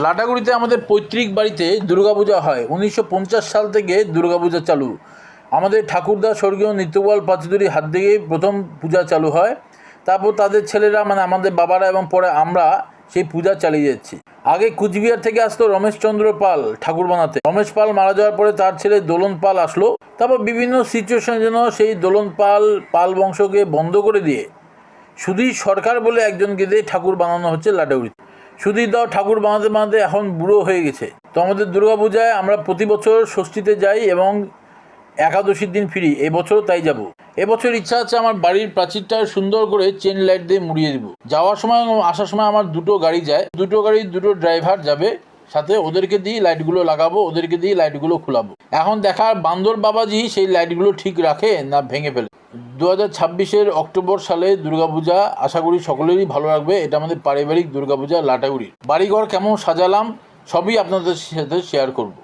লাটাগুড়িতে আমাদের পৈতৃক বাড়িতে দুর্গাপূজা হয়। 1950 সাল থেকে দুর্গাপূজা চালু। আমাদের ঠাকুরদা স্বর্গীয় নিত্যগোপাল পাচুদুরির হাত থেকেই প্রথম পূজা চালু হয়। তারপর তাদের ছেলেরা মানে আমাদের বাবারা এবং পরে আমরা সেই পূজা চালিয়ে যাচ্ছি। আগে কুচবিহার থেকে আসতো রমেশচন্দ্র পাল ঠাকুর বানাতে। রমেশ পাল মারা যাওয়ার পরে তার ছেলে দোলন পাল আসলো। তারপর বিভিন্ন সিচুয়েশনের জন্য সেই দোলন পাল বংশকে বন্ধ করে দিয়ে সুধীর সরকার বলে একজনকে দিয়ে ঠাকুর বানানো হচ্ছে লাটাগুড়িতে। সুধীর দাও ঠাকুর বানাতে বানাতে এখন বুড়ো হয়ে গেছে। তো আমাদের দুর্গাপূজায় আমরা প্রতি বছর ষষ্ঠীতে যাই এবং একাদশীর দিন ফিরি। এবছরও তাই যাব। এবছর ইচ্ছা আছে আমার বাড়ির প্রাচীরটা সুন্দর করে চেন লাইট দিয়ে মুড়িয়ে দিব। যাওয়ার সময় আসার সময় আমার দুটো গাড়ি যায়, দুটো গাড়ির দুটো ড্রাইভার যাবে সাথে, ওদেরকে দিয়ে লাইটগুলো লাগাবো, ওদেরকে দিয়ে লাইটগুলো খোলাবো। এখন দেখার বান্দর বাবাজি সেই লাইটগুলো ঠিক রাখে না ভেঙে ফেলে। 2026 অক্টোবর সালে দুর্গাপূজা, আশা করি সকলেরই ভালো লাগবে। এটা আমাদের পারিবারিক দুর্গাপূজা লাটাগুড়ির। বাড়িঘর কেমন সাজালাম সবই আপনাদের সাথে শেয়ার করব।